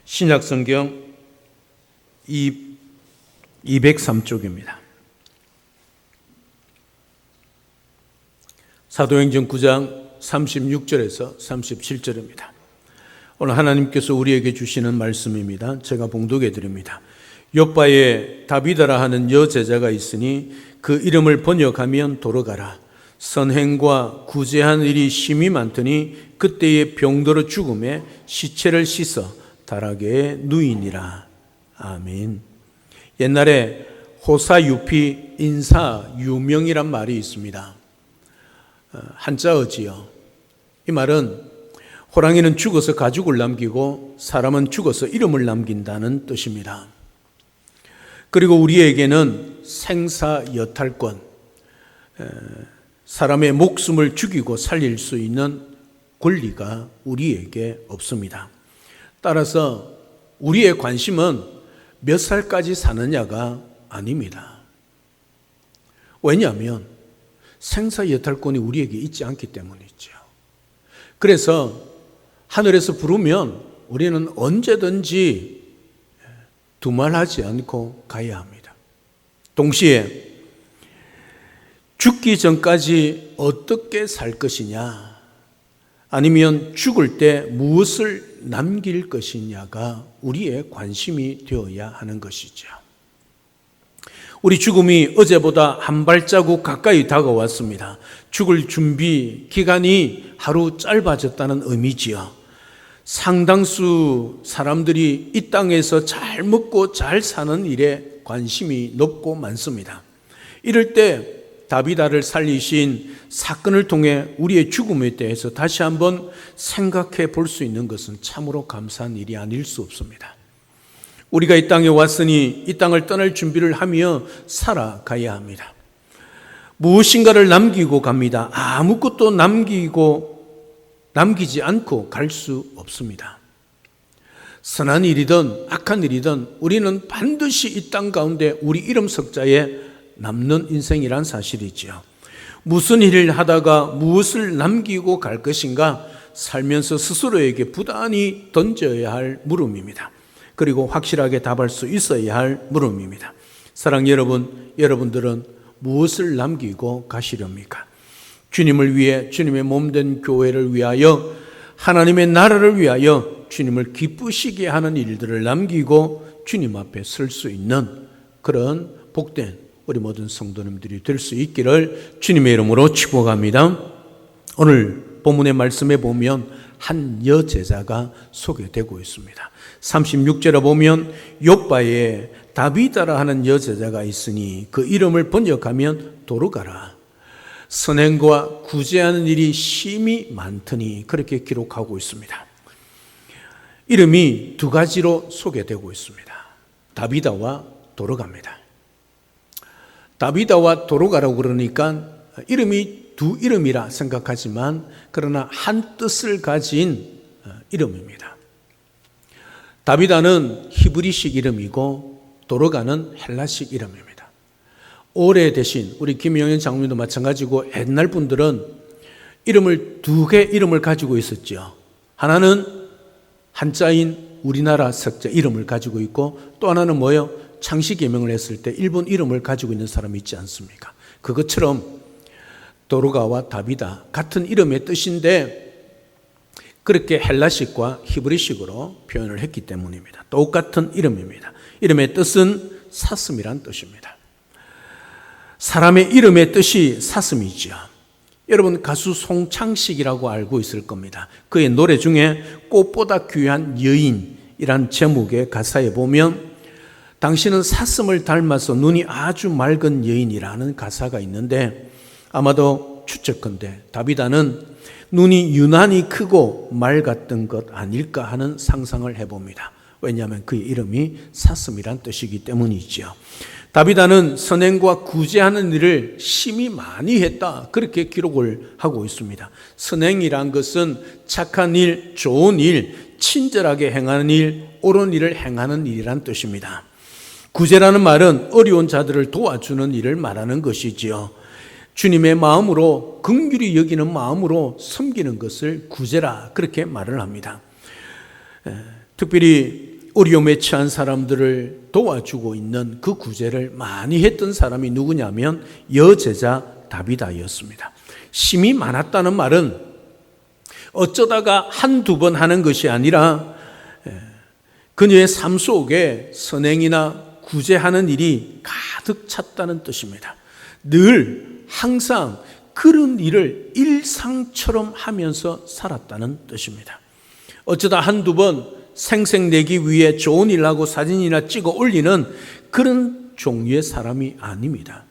신약성경 203쪽입니다. 사도행전 9장 36절에서 37절입니다. 오늘 하나님께서 우리에게 주시는 말씀입니다. 제가 봉독해 드립니다. 욥바에 다비다라 하는 여제자가 있으니 그 이름을 번역하면 도로가라. 선행과 구제한 일이 심히 많더니 그때의 병들어 죽음에 시체를 씻어 다락에 누이니라. 아멘. 옛날에 호사유피 인사유명이란 말이 있습니다. 한자어지요. 이 말은 호랑이는 죽어서 가죽을 남기고 사람은 죽어서 이름을 남긴다는 뜻입니다. 그리고 우리에게는 생사여탈권, 사람의 목숨을 죽이고 살릴 수 있는 권리가 우리에게 없습니다. 따라서 우리의 관심은 몇 살까지 사느냐가 아닙니다. 왜냐하면 생사여탈권이 우리에게 있지 않기 때문이죠. 그래서 하늘에서 부르면 우리는 언제든지 두말하지 않고 가야 합니다. 동시에 죽기 전까지 어떻게 살 것이냐, 아니면 죽을 때 무엇을 남길 것이냐가 우리의 관심이 되어야 하는 것이죠. 우리 죽음이 어제보다 한 발자국 가까이 다가왔습니다. 죽을 준비 기간이 하루 짧아졌다는 의미지요. 상당수 사람들이 이 땅에서 잘 먹고 잘 사는 일에 관심이 높고 많습니다. 이럴 때 다비다를 살리신 사건을 통해 우리의 죽음에 대해서 다시 한번 생각해 볼 수 있는 것은 참으로 감사한 일이 아닐 수 없습니다. 우리가 이 땅에 왔으니 이 땅을 떠날 준비를 하며 살아가야 합니다. 무엇인가를 남기고 갑니다. 아무것도 남기지 않고 갈 수 없습니다. 선한 일이든 악한 일이든 우리는 반드시 이 땅 가운데 우리 이름 석자에 남는 인생이란 사실이지요. 무슨 일을 하다가 무엇을 남기고 갈 것인가 살면서 스스로에게 부단히 던져야 할 물음입니다. 그리고 확실하게 답할 수 있어야 할 물음입니다. 사랑 여러분, 여러분들은 무엇을 남기고 가시렵니까? 주님을 위해, 주님의 몸된 교회를 위하여, 하나님의 나라를 위하여 주님을 기쁘시게 하는 일들을 남기고 주님 앞에 설 수 있는 그런 복된 우리 모든 성도님들이 될 수 있기를 주님의 이름으로 축복합니다. 오늘 본문의 말씀에 보면 한 여제자가 소개되고 있습니다. 36절에 보면 욥바에 다비다라 하는 여제자가 있으니 그 이름을 번역하면 도로가라. 선행과 구제하는 일이 심히 많더니 그렇게 기록하고 있습니다. 이름이 두 가지로 소개되고 있습니다. 다비다와 도로가입니다. 다비다와 도로가라고 그러니까 이름이 두 이름이라 생각하지만 그러나 한 뜻을 가진 이름입니다. 다비다는 히브리식 이름이고 도로가는 헬라식 이름입니다. 오래되신 우리 김영현 장로님도 마찬가지고 옛날 분들은 이름을 두 개 이름을 가지고 있었죠. 하나는 한자인 우리나라 석자 이름을 가지고 있고 또 하나는 뭐예요? 창씨 개명을 했을 때 일본 이름을 가지고 있는 사람이 있지 않습니까? 그것처럼 도로가와 다비다 같은 이름의 뜻인데 그렇게 헬라식과 히브리식으로 표현을 했기 때문입니다. 똑같은 이름입니다. 이름의 뜻은 사슴이란 뜻입니다. 사람의 이름의 뜻이 사슴이죠. 여러분 가수 송창식이라고 알고 있을 겁니다. 그의 노래 중에 꽃보다 귀한 여인이란 제목의 가사에 보면 당신은 사슴을 닮아서 눈이 아주 맑은 여인이라는 가사가 있는데 아마도 추측컨대 다비다는 눈이 유난히 크고 맑았던 것 아닐까 하는 상상을 해봅니다. 왜냐하면 그의 이름이 사슴이란 뜻이기 때문이죠. 다비다는 선행과 구제하는 일을 심히 많이 했다 그렇게 기록을 하고 있습니다. 선행이란 것은 착한 일, 좋은 일, 친절하게 행하는 일, 옳은 일을 행하는 일이란 뜻입니다. 구제라는 말은 어려운 자들을 도와주는 일을 말하는 것이지요. 주님의 마음으로 긍휼히 여기는 마음으로 섬기는 것을 구제라 그렇게 말을 합니다. 특별히 어려움에 처한 사람들을 도와주고 있는 그 구제를 많이 했던 사람이 누구냐면 여제자 다비다였습니다. 심이 많았다는 말은 어쩌다가 한두 번 하는 것이 아니라 그녀의 삶 속에 선행이나 구제하는 일이 가득 찼다는 뜻입니다. 늘 항상 그런 일을 일상처럼 하면서 살았다는 뜻입니다. 어쩌다 한두 번 생색내기 위해 좋은 일하고 사진이나 찍어 올리는 그런 종류의 사람이 아닙니다.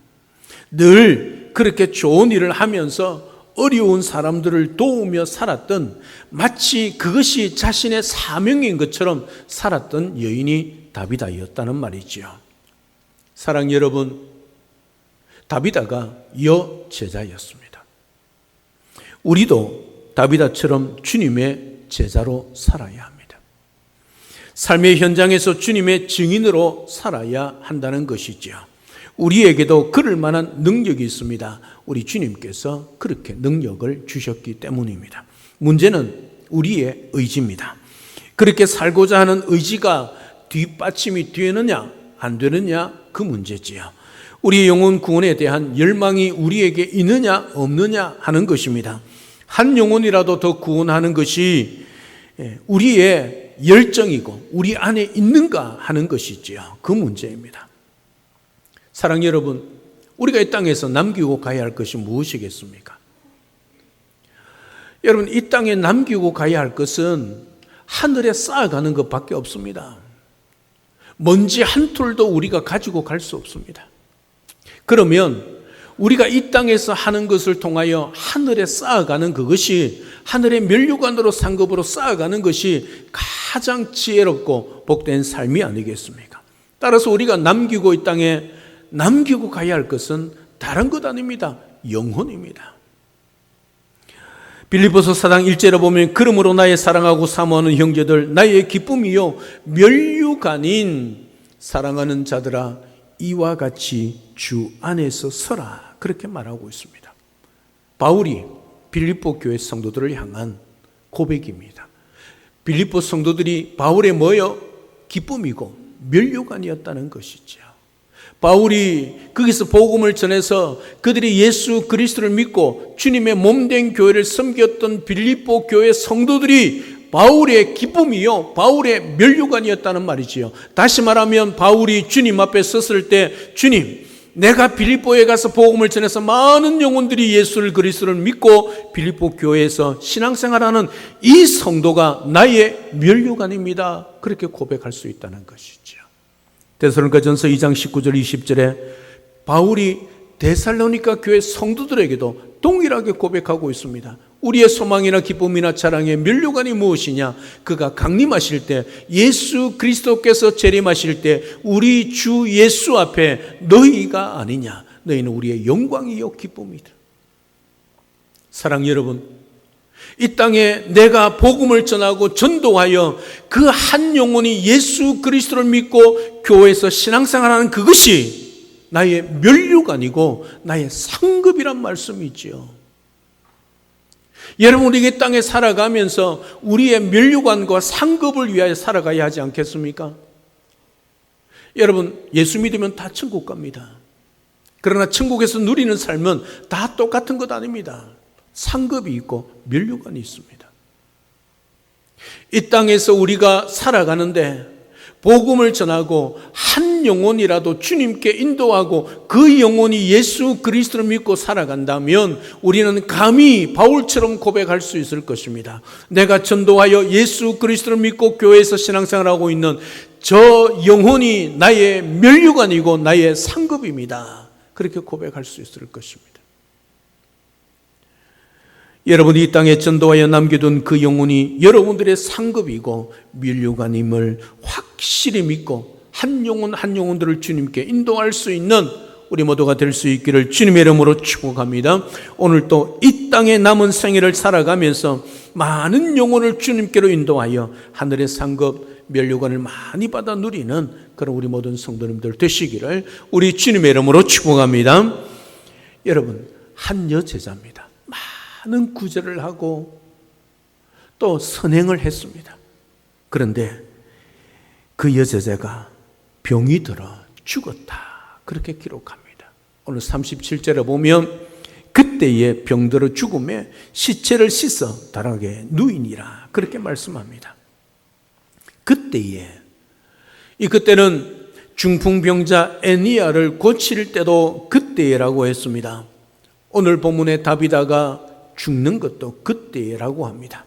늘 그렇게 좋은 일을 하면서 어려운 사람들을 도우며 살았던, 마치 그것이 자신의 사명인 것처럼 살았던 여인이 다비다였다는 말이지요. 사랑 여러분, 다비다가 여제자였습니다. 우리도 다비다처럼 주님의 제자로 살아야 합니다. 삶의 현장에서 주님의 증인으로 살아야 한다는 것이지요. 우리에게도 그럴 만한 능력이 있습니다. 우리 주님께서 그렇게 능력을 주셨기 때문입니다. 문제는 우리의 의지입니다. 그렇게 살고자 하는 의지가 뒷받침이 되느냐 안 되느냐, 그 문제지요. 우리의 영혼 구원에 대한 열망이 우리에게 있느냐 없느냐 하는 것입니다. 한 영혼이라도 더 구원하는 것이 우리의 열정이고 우리 안에 있는가 하는 것이지요. 그 문제입니다. 사랑 여러분, 우리가 이 땅에서 남기고 가야 할 것이 무엇이겠습니까? 여러분, 이 땅에 남기고 가야 할 것은 하늘에 쌓아가는 것밖에 없습니다. 먼지 한 톨도 우리가 가지고 갈 수 없습니다. 그러면 우리가 이 땅에서 하는 것을 통하여 하늘에 쌓아가는 그것이, 하늘의 면류관으로 상급으로 쌓아가는 것이 가장 지혜롭고 복된 삶이 아니겠습니까? 따라서 우리가 남기고 이 땅에 남기고 가야 할 것은 다른 것 아닙니다. 영혼입니다. 빌립보서 4장 1절에 보면 그러므로 나의 사랑하고 사모하는 형제들, 나의 기쁨이요 면류관인 사랑하는 자들아, 이와 같이 주 안에서 서라, 그렇게 말하고 있습니다. 바울이 빌립보 교회 성도들을 향한 고백입니다. 빌립보 성도들이 바울의 뭐요? 기쁨이고 면류관이었다는 것이죠. 바울이 거기서 복음을 전해서 그들이 예수 그리스도를 믿고 주님의 몸된 교회를 섬겼던 빌립보 교회 성도들이 바울의 기쁨이요 바울의 면류관이었다는 말이지요. 다시 말하면 바울이 주님 앞에 섰을 때, 주님, 내가 빌립보에 가서 복음을 전해서 많은 영혼들이 예수를 그리스도를 믿고 빌립보 교회에서 신앙생활하는 이 성도가 나의 면류관입니다, 그렇게 고백할 수 있다는 것이죠. 데살로니가전서 2장 19절 20절에 바울이 데살로니가 교회 성도들에게도 동일하게 고백하고 있습니다. 우리의 소망이나 기쁨이나 자랑의 면류관이 무엇이냐? 그가 강림하실 때, 예수 그리스도께서 재림하실 때 우리 주 예수 앞에 너희가 아니냐? 너희는 우리의 영광이요 기쁨이다. 사랑 여러분, 이 땅에 내가 복음을 전하고 전도하여 그 한 영혼이 예수 그리스도를 믿고 교회에서 신앙생활하는 그것이 나의 면류관이고 나의 상급이란 말씀이지요. 여러분, 우리 이 땅에 살아가면서 우리의 면류관과 상급을 위하여 살아가야 하지 않겠습니까? 여러분, 예수 믿으면 다 천국 갑니다. 그러나 천국에서 누리는 삶은 다 똑같은 것 아닙니다. 상급이 있고 면류관이 있습니다. 이 땅에서 우리가 살아가는데 복음을 전하고 한 영혼이라도 주님께 인도하고 그 영혼이 예수 그리스도를 믿고 살아간다면 우리는 감히 바울처럼 고백할 수 있을 것입니다. 내가 전도하여 예수 그리스도를 믿고 교회에서 신앙생활하고 있는 저 영혼이 나의 면류관이고 나의 상급입니다, 그렇게 고백할 수 있을 것입니다. 여러분이 이 땅에 전도하여 남겨둔 그 영혼이 여러분들의 상급이고 면류관임을 확실히 믿고 한 영혼 한 영혼들을 주님께 인도할 수 있는 우리 모두가 될 수 있기를 주님의 이름으로 축복합니다. 오늘 또 이 땅에 남은 생애를 살아가면서 많은 영혼을 주님께로 인도하여 하늘의 상급 면류관을 많이 받아 누리는 그런 우리 모든 성도님들 되시기를 우리 주님의 이름으로 축복합니다. 여러분, 한 여제자입니다. 많은 구제를 하고 또 선행을 했습니다. 그런데 그 여제자가 병이 들어 죽었다. 그렇게 기록합니다. 오늘 37절에 보면 그때에 병들어 죽음에 시체를 씻어 다락에 누이니라. 그렇게 말씀합니다. 그때에, 이 그때는 중풍병자 애니야를 고칠 때도 그때라고 했습니다. 오늘 본문의 다비다가 죽는 것도 그때라고 합니다.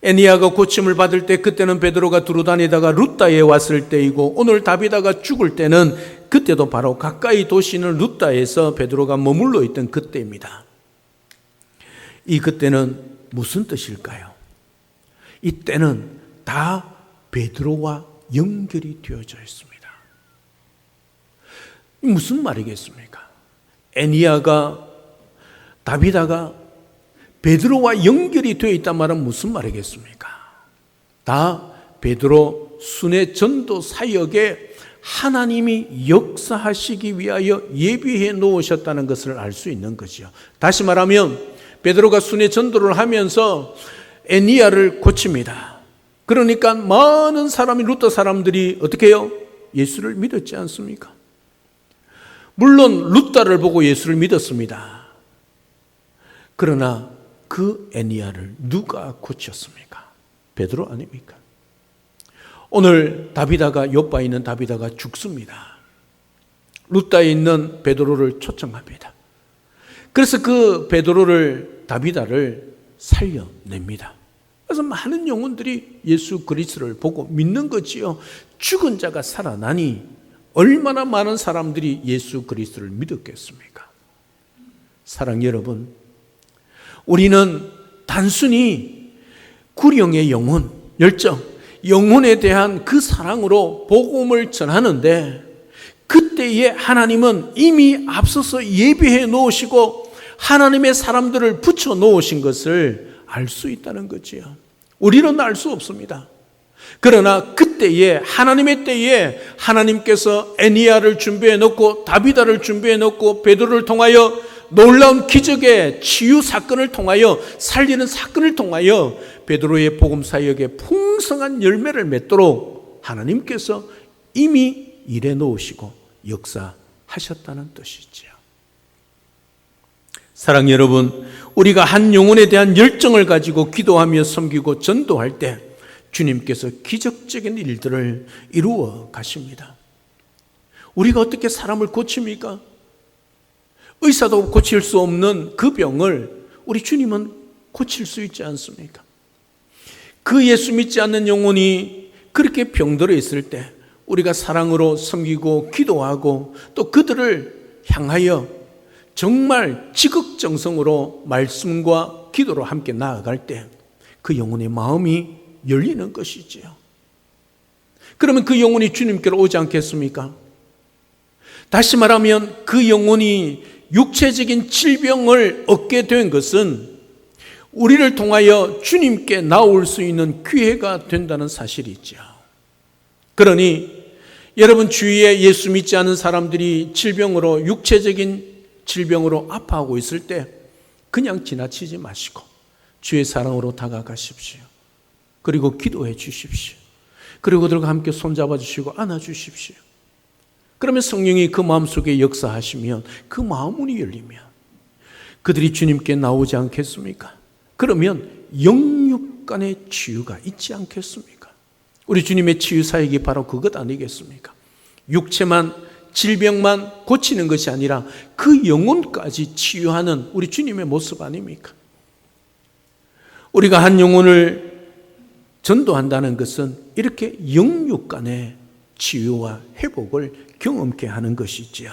애니야가 고침을 받을 때 그때는 베드로가 두루 다니다가 루다에 왔을 때이고, 오늘 다비다가 죽을 때는 그때도 바로 가까이 도시는 루다에서 베드로가 머물러 있던 그때입니다. 이 그때는 무슨 뜻일까요? 이 때는 다 베드로와 연결이 되어져 있습니다. 무슨 말이겠습니까? 애니야가, 다비다가 베드로와 연결이 되어 있단 말은 무슨 말이겠습니까? 다 베드로 순회 전도 사역에 하나님이 역사하시기 위하여 예비해 놓으셨다는 것을 알 수 있는 거죠. 다시 말하면 베드로가 순회 전도를 하면서 애니야를 고칩니다. 그러니까 많은 사람이, 루다 사람들이 어떻게 해요? 예수를 믿었지 않습니까? 물론 루다를 보고 예수를 믿었습니다. 그러나 그 애니야를 누가 고쳤습니까? 베드로 아닙니까? 오늘 다비다가, 요바에 있는 다비다가 죽습니다. 루다에 있는 베드로를 초청합니다. 그래서 그 베드로를, 다비다를 살려냅니다. 그래서 많은 영혼들이 예수 그리스도를 보고 믿는 거지요. 죽은 자가 살아나니 얼마나 많은 사람들이 예수 그리스도를 믿었겠습니까? 사랑 여러분, 우리는 단순히 구령의 영혼, 열정, 영혼에 대한 그 사랑으로 복음을 전하는데, 그때에 하나님은 이미 앞서서 예비해 놓으시고 하나님의 사람들을 붙여 놓으신 것을 알 수 있다는 거지요. 우리는 알 수 없습니다. 그러나 그때에, 하나님의 때에 하나님께서 애니야를 준비해 놓고 다비다를 준비해 놓고 베드로를 통하여 놀라운 기적의 치유 사건을 통하여, 살리는 사건을 통하여 베드로의 복음 사역에 풍성한 열매를 맺도록 하나님께서 이미 일해 놓으시고 역사하셨다는 뜻이지요. 사랑 여러분, 우리가 한 영혼에 대한 열정을 가지고 기도하며 섬기고 전도할 때 주님께서 기적적인 일들을 이루어 가십니다. 우리가 어떻게 사람을 고칩니까? 의사도 고칠 수 없는 그 병을 우리 주님은 고칠 수 있지 않습니까? 그 예수 믿지 않는 영혼이 그렇게 병들어 있을 때 우리가 사랑으로 섬기고 기도하고 또 그들을 향하여 정말 지극정성으로 말씀과 기도로 함께 나아갈 때 그 영혼의 마음이 열리는 것이지요. 그러면 그 영혼이 주님께로 오지 않겠습니까? 다시 말하면 그 영혼이 육체적인 질병을 얻게 된 것은 우리를 통하여 주님께 나올 수 있는 기회가 된다는 사실이죠. 그러니 여러분 주위에 예수 믿지 않은 사람들이 질병으로, 육체적인 질병으로 아파하고 있을 때 그냥 지나치지 마시고 주의 사랑으로 다가가십시오. 그리고 기도해 주십시오. 그리고 그들과 함께 손잡아 주시고 안아 주십시오. 그러면 성령이 그 마음속에 역사하시면 그 마음 문이 열리면 그들이 주님께 나오지 않겠습니까? 그러면 영육 간의 치유가 있지 않겠습니까? 우리 주님의 치유 사역이 바로 그것 아니겠습니까? 육체만, 질병만 고치는 것이 아니라 그 영혼까지 치유하는 우리 주님의 모습 아닙니까? 우리가 한 영혼을 전도한다는 것은 이렇게 영육 간의 치유와 회복을 경험케 하는 것이지요.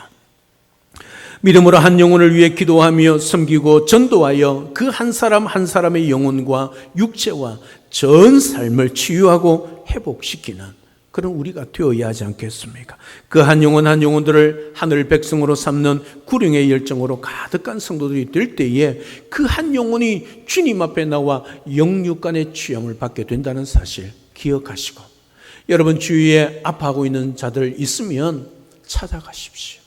믿음으로 한 영혼을 위해 기도하며 섬기고 전도하여 그 한 사람 한 사람의 영혼과 육체와 전 삶을 치유하고 회복시키는 그런 우리가 되어야 하지 않겠습니까? 그 한 영혼 한 영혼들을 하늘 백성으로 삼는 구령의 열정으로 가득한 성도들이 될 때에 그 한 영혼이 주님 앞에 나와 영육 간의 취함을 받게 된다는 사실 기억하시고, 여러분 주위에 아파하고 있는 자들 있으면 찾아가십시오.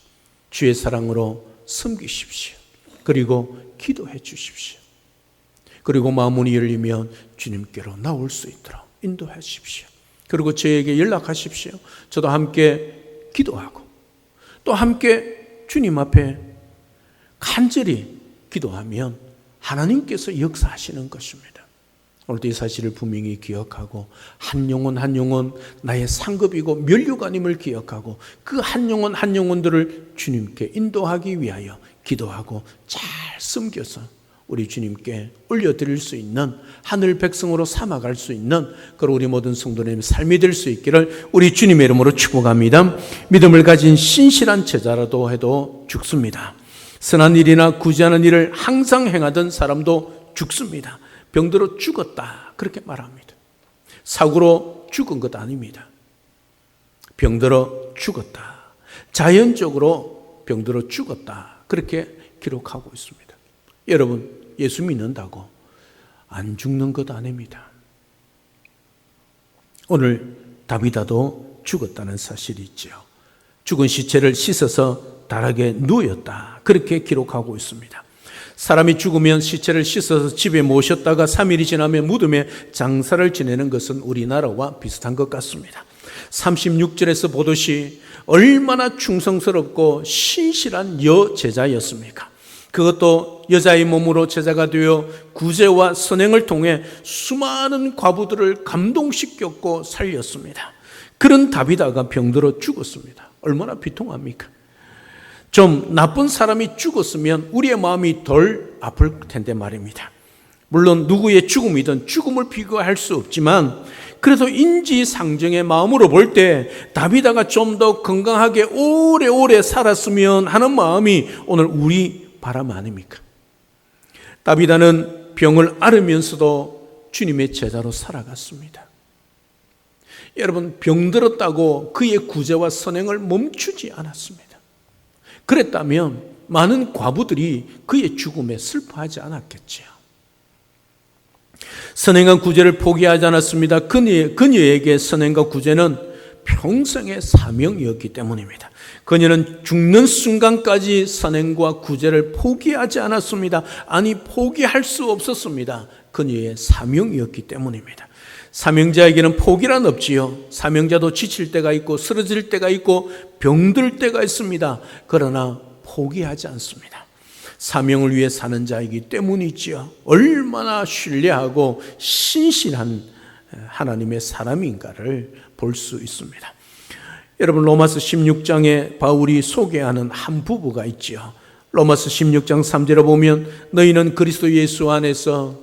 주의 사랑으로 섬기십시오. 그리고 기도해 주십시오. 그리고 마음 문이 열리면 주님께로 나올 수 있도록 인도하십시오. 그리고 저에게 연락하십시오. 저도 함께 기도하고 또 함께 주님 앞에 간절히 기도하면 하나님께서 역사하시는 것입니다. 오늘도 이 사실을 분명히 기억하고 한 영혼 한 영혼 나의 상급이고 면류관임을 기억하고 그 한 영혼 한 영혼들을 주님께 인도하기 위하여 기도하고 잘 섬겨서 우리 주님께 올려드릴 수 있는 하늘 백성으로 삼아갈 수 있는 그런 우리 모든 성도님의 삶이 될 수 있기를 우리 주님의 이름으로 축복합니다. 믿음을 가진 신실한 제자라도 해도 죽습니다. 선한 일이나 구제하는 일을 항상 행하던 사람도 죽습니다. 병들어 죽었다 그렇게 말합니다. 사고로 죽은 것 아닙니다. 병들어 죽었다. 자연적으로 병들어 죽었다 그렇게 기록하고 있습니다. 여러분, 예수 믿는다고 안 죽는 것 아닙니다. 오늘 다비다도 죽었다는 사실이 있죠. 죽은 시체를 씻어서 다락에 누웠다 그렇게 기록하고 있습니다. 사람이 죽으면 시체를 씻어서 집에 모셨다가 3일이 지나면 무덤에 장사를 지내는 것은 우리나라와 비슷한 것 같습니다. 36절에서 보듯이 얼마나 충성스럽고 신실한 여제자였습니까? 그것도 여자의 몸으로 제자가 되어 구제와 선행을 통해 수많은 과부들을 감동시켰고 살렸습니다. 그런 다비다가 병들어 죽었습니다. 얼마나 비통합니까? 좀 나쁜 사람이 죽었으면 우리의 마음이 덜 아플 텐데 말입니다. 물론 누구의 죽음이든 죽음을 비교할 수 없지만 그래도 인지상정의 마음으로 볼 때 다비다가 좀 더 건강하게 오래오래 살았으면 하는 마음이 오늘 우리 바람 아닙니까? 다비다는 병을 앓으면서도 주님의 제자로 살아갔습니다. 여러분, 병들었다고 그의 구제와 선행을 멈추지 않았습니다. 그랬다면 많은 과부들이 그의 죽음에 슬퍼하지 않았겠지요. 선행과 구제를 포기하지 않았습니다. 그녀에게 선행과 구제는 평생의 사명이었기 때문입니다. 그녀는 죽는 순간까지 선행과 구제를 포기하지 않았습니다. 아니, 포기할 수 없었습니다. 그녀의 사명이었기 때문입니다. 사명자에게는 포기란 없지요. 사명자도 지칠 때가 있고 쓰러질 때가 있고 병들 때가 있습니다. 그러나 포기하지 않습니다. 사명을 위해 사는 자이기 때문이지요. 얼마나 신뢰하고 신실한 하나님의 사람인가를 볼 수 있습니다. 여러분, 로마서 16장에 바울이 소개하는 한 부부가 있지요. 로마서 16장 3절에 보면 너희는 그리스도 예수 안에서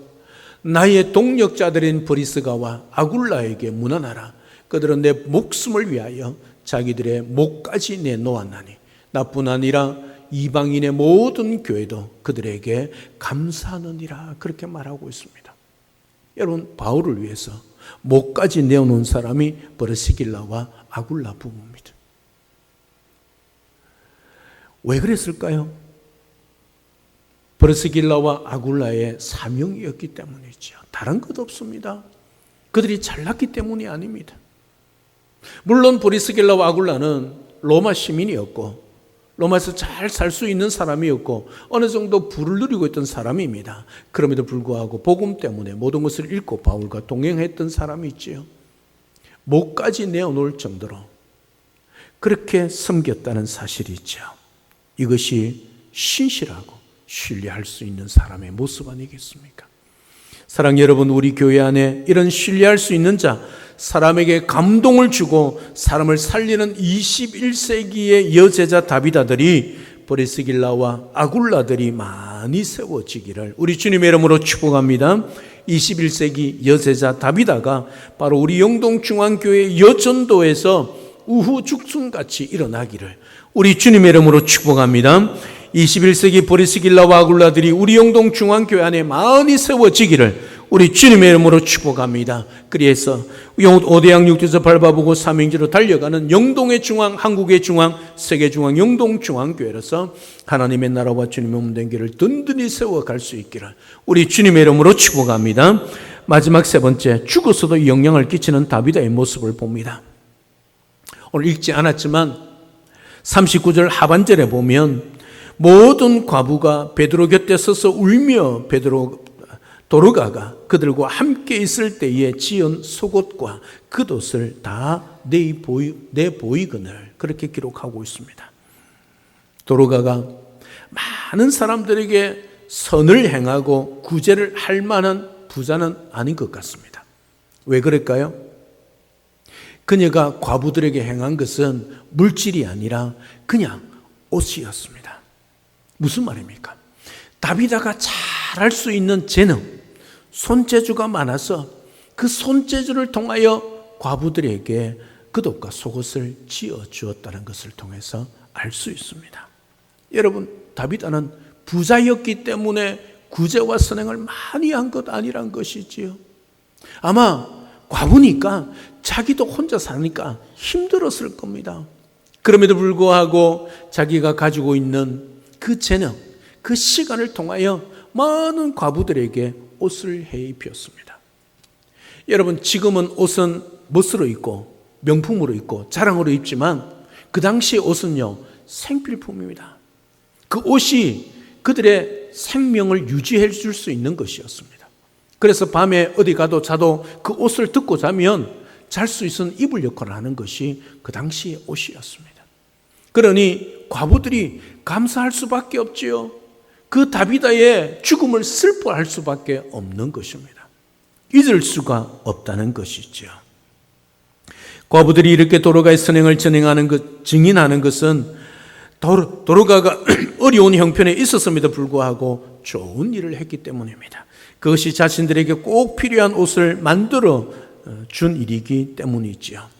나의 동력자들인 브리스가와 아굴라에게 문안하라. 그들은 내 목숨을 위하여 자기들의 목까지 내놓았나니 나뿐 아니라 이방인의 모든 교회도 그들에게 감사하느니라. 그렇게 말하고 있습니다. 여러분, 바울을 위해서 목까지 내어놓은 사람이 브리스길라와 아굴라 부부입니다. 왜 그랬을까요? 브리스길라와 아굴라의 사명이었기 때문이죠. 다른 것 없습니다. 그들이 잘났기 때문이 아닙니다. 물론 브리스길라와 아굴라는 로마 시민이었고 로마에서 잘 살 수 있는 사람이었고 어느 정도 부를 누리고 있던 사람입니다. 그럼에도 불구하고 복음 때문에 모든 것을 잃고 바울과 동행했던 사람이 있지요. 목까지 내어놓을 정도로 그렇게 섬겼다는 사실이 있죠. 이것이 신실하고 신뢰할 수 있는 사람의 모습 아니겠습니까? 사랑하는 여러분, 우리 교회 안에 이런 신뢰할 수 있는 자, 사람에게 감동을 주고 사람을 살리는 21세기의 여제자 다비다들이 브리스길라와 아굴라들이 많이 세워지기를 우리 주님의 이름으로 축복합니다. 21세기 여제자 다비다가 바로 우리 영동중앙교회 여전도에서 우후죽순같이 일어나기를 우리 주님의 이름으로 축복합니다. 21세기 브리스길라와 아굴라들이 우리 영동중앙교회 안에 많이 세워지기를 우리 주님의 이름으로 축복합니다. 그래서 오대양 육지에서 밟아보고 삼행지로 달려가는 영동의 중앙, 한국의 중앙, 세계 중앙, 영동중앙교회로서 하나님의 나라와 주님의 몸된 길을 든든히 세워갈 수 있기를 우리 주님의 이름으로 축복합니다. 마지막 세 번째, 죽어서도 영향을 끼치는 다비다의 모습을 봅니다. 오늘 읽지 않았지만 39절 하반절에 보면 모든 과부가 베드로 곁에 서서 울며 도로가가 그들과 함께 있을 때에 지은 속옷과 겉옷을 다 내보이거늘 그렇게 기록하고 있습니다. 도로가가 많은 사람들에게 선을 행하고 구제를 할 만한 부자는 아닌 것 같습니다. 왜 그럴까요? 그녀가 과부들에게 행한 것은 물질이 아니라 그냥 옷이었습니다. 무슨 말입니까? 다비다가 잘할 수 있는 재능, 손재주가 많아서 그 손재주를 통하여 과부들에게 겉옷과 속옷을 지어 주었다는 것을 통해서 알 수 있습니다. 여러분, 다비다는 부자였기 때문에 구제와 선행을 많이 한 것 아니란 것이지요. 아마 과부니까 자기도 혼자 사니까 힘들었을 겁니다. 그럼에도 불구하고 자기가 가지고 있는 그 재능, 그 시간을 통하여 많은 과부들에게 옷을 해 입혔습니다. 여러분, 지금은 옷은 멋으로 입고 명품으로 입고 자랑으로 입지만 그 당시 옷은요, 생필품입니다. 그 옷이 그들의 생명을 유지해 줄 수 있는 것이었습니다. 그래서 밤에 어디 가도 자도 그 옷을 듣고 자면 잘 수 있는 이불 역할을 하는 것이 그 당시의 옷이었습니다. 그러니 과부들이 감사할 수밖에 없지요. 그 다비다의 죽음을 슬퍼할 수밖에 없는 것입니다. 잊을 수가 없다는 것이죠. 과부들이 이렇게 도로가의 선행을 증인하는 것은 도로가가 어려운 형편에 있었음에도 불구하고 좋은 일을 했기 때문입니다. 그것이 자신들에게 꼭 필요한 옷을 만들어 준 일이기 때문이지요.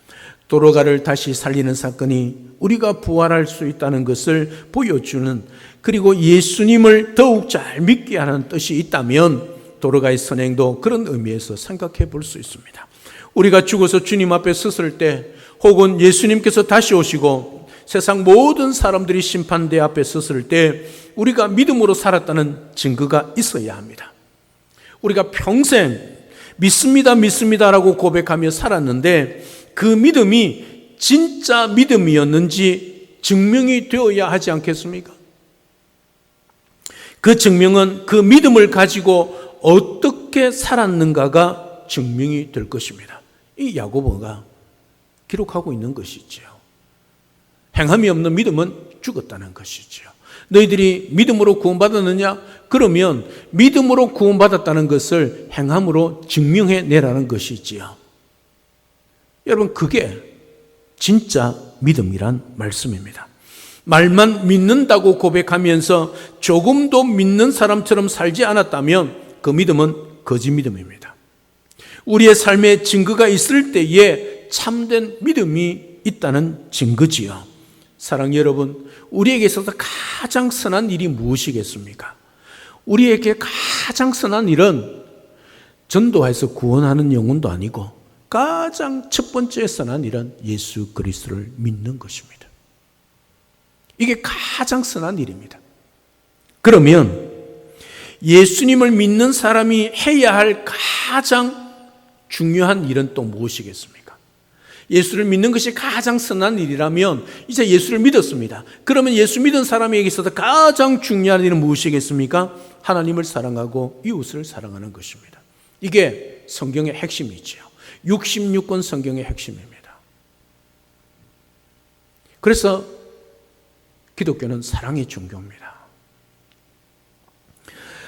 도로가를 다시 살리는 사건이 우리가 부활할 수 있다는 것을 보여주는, 그리고 예수님을 더욱 잘 믿게 하는 뜻이 있다면 도로가의 선행도 그런 의미에서 생각해 볼 수 있습니다. 우리가 죽어서 주님 앞에 섰을 때, 혹은 예수님께서 다시 오시고 세상 모든 사람들이 심판대 앞에 섰을 때 우리가 믿음으로 살았다는 증거가 있어야 합니다. 우리가 평생 믿습니다라고 고백하며 살았는데 그 믿음이 진짜 믿음이었는지 증명이 되어야 하지 않겠습니까? 그 증명은 그 믿음을 가지고 어떻게 살았는가가 증명이 될 것입니다. 이 야고보가 기록하고 있는 것이죠. 행함이 없는 믿음은 죽었다는 것이죠. 너희들이 믿음으로 구원받았느냐? 그러면 믿음으로 구원받았다는 것을 행함으로 증명해내라는 것이지요. 여러분, 그게 진짜 믿음이란 말씀입니다. 말만 믿는다고 고백하면서 조금도 믿는 사람처럼 살지 않았다면 그 믿음은 거짓 믿음입니다. 우리의 삶에 증거가 있을 때에 참된 믿음이 있다는 증거지요. 사랑 여러분, 우리에게 있어서 가장 선한 일이 무엇이겠습니까? 우리에게 가장 선한 일은 전도해서 구원하는 영혼도 아니고 가장 첫 번째 선한 일은 예수 그리스도를 믿는 것입니다. 이게 가장 선한 일입니다. 그러면 예수님을 믿는 사람이 해야 할 가장 중요한 일은 또 무엇이겠습니까? 예수를 믿는 것이 가장 선한 일이라면 이제 예수를 믿었습니다. 그러면 예수 믿은 사람에게 있어서 가장 중요한 일은 무엇이겠습니까? 하나님을 사랑하고 이웃을 사랑하는 것입니다. 이게 성경의 핵심이죠. 66권 성경의 핵심입니다. 그래서 기독교는 사랑의 종교입니다.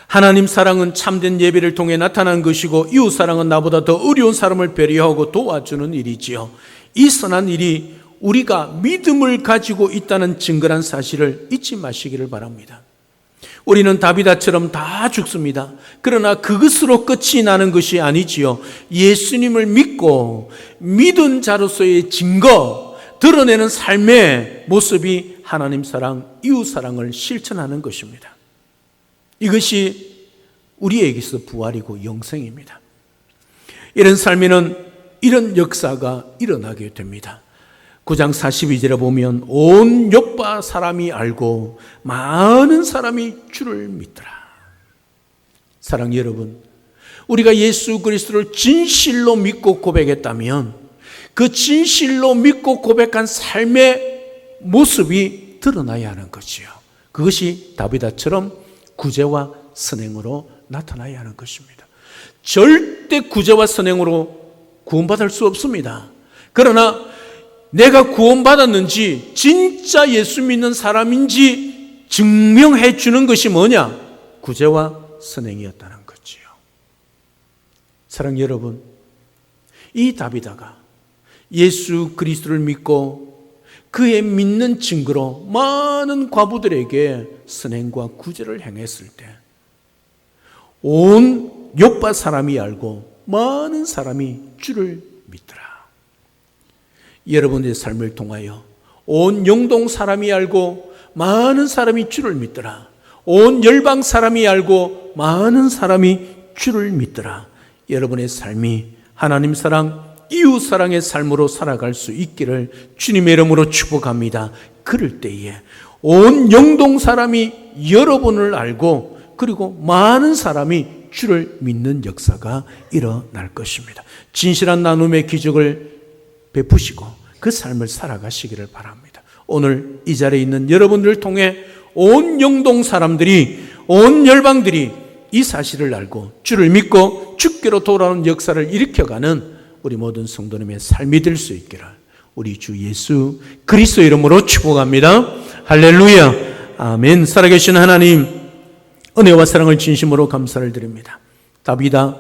하나님 사랑은 참된 예배를 통해 나타난 것이고 이웃 사랑은 나보다 더 어려운 사람을 배려하고 도와주는 일이지요. 이 선한 일이 우리가 믿음을 가지고 있다는 증거란 사실을 잊지 마시기를 바랍니다. 우리는 다비다처럼 다 죽습니다. 그러나 그것으로 끝이 나는 것이 아니지요. 예수님을 믿고 믿은 자로서의 증거, 드러내는 삶의 모습이 하나님 사랑, 이웃 사랑을 실천하는 것입니다. 이것이 우리에게서 부활이고 영생입니다. 이런 삶에는 이런 역사가 일어나게 됩니다. 9장 42절에 보면 온 욥바 사람이 알고 많은 사람이 주를 믿더라. 사랑 여러분, 우리가 예수 그리스도를 진실로 믿고 고백했다면 그 진실로 믿고 고백한 삶의 모습이 드러나야 하는 것이요. 그것이 다비다처럼 구제와 선행으로 나타나야 하는 것입니다. 절대 구제와 선행으로 구원받을 수 없습니다. 그러나 내가 구원받았는지 진짜 예수 믿는 사람인지 증명해 주는 것이 뭐냐? 구제와 선행이었다는 거지요. 사랑하는 여러분, 이 다비다가 예수 그리스도를 믿고 그의 믿는 증거로 많은 과부들에게 선행과 구제를 행했을 때 온 욥바 사람이 알고 많은 사람이 주를 믿더라. 여러분의 삶을 통하여 온 영동 사람이 알고 많은 사람이 주를 믿더라. 온 열방 사람이 알고 많은 사람이 주를 믿더라. 여러분의 삶이 하나님 사랑, 이웃 사랑의 삶으로 살아갈 수 있기를 주님의 이름으로 축복합니다. 그럴 때에 온 영동 사람이 여러분을 알고 그리고 많은 사람이 주를 믿는 역사가 일어날 것입니다. 진실한 나눔의 기적을 베푸시고 그 삶을 살아가시기를 바랍니다. 오늘 이 자리에 있는 여러분들을 통해 온 영동 사람들이, 온 열방들이 이 사실을 알고 주를 믿고 주께로 돌아오는 역사를 일으켜가는 우리 모든 성도님의 삶이 될 수 있기를 우리 주 예수 그리스도 이름으로 축복합니다. 할렐루야. 아멘. 살아계신 하나님, 은혜와 사랑을 진심으로 감사를 드립니다. 다비다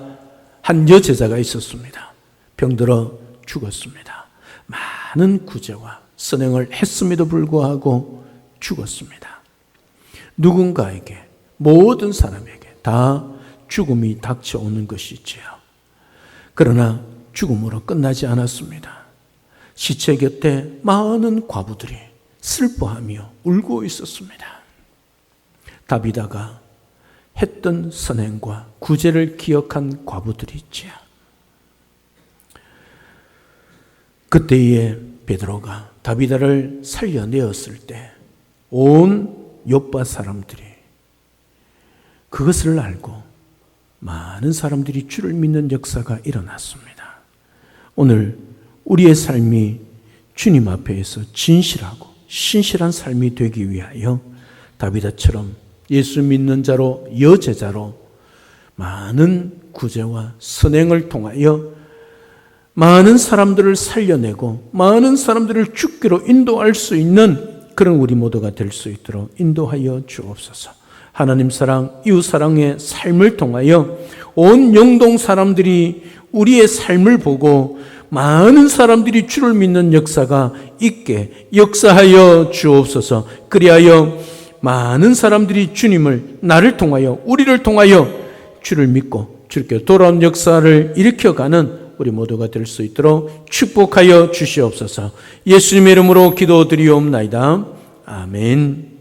한 여제자가 있었습니다. 병들어 죽었습니다. 많은 구제와 선행을 했음에도 불구하고 죽었습니다. 누군가에게, 모든 사람에게 다 죽음이 닥쳐오는 것이지요. 그러나 죽음으로 끝나지 않았습니다. 시체 곁에 많은 과부들이 슬퍼하며 울고 있었습니다. 다비다가 했던 선행과 구제를 기억한 과부들이 있지요. 그때에 베드로가 다비다를 살려내었을 때 온 욥바 사람들이 그것을 알고 많은 사람들이 주를 믿는 역사가 일어났습니다. 오늘 우리의 삶이 주님 앞에서 진실하고 신실한 삶이 되기 위하여 다비다처럼 예수 믿는 자로, 여제자로 많은 구제와 선행을 통하여 많은 사람들을 살려내고 많은 사람들을 주께로 인도할 수 있는 그런 우리 모두가 될 수 있도록 인도하여 주옵소서. 하나님 사랑, 이웃 사랑의 삶을 통하여 온 영동 사람들이 우리의 삶을 보고 많은 사람들이 주를 믿는 역사가 있게 역사하여 주옵소서. 그리하여 많은 사람들이 주님을, 나를 통하여, 우리를 통하여 주를 믿고 주께 돌아온 역사를 일으켜가는 우리 모두가 될 수 있도록 축복하여 주시옵소서. 예수님의 이름으로 기도드리옵나이다. 아멘.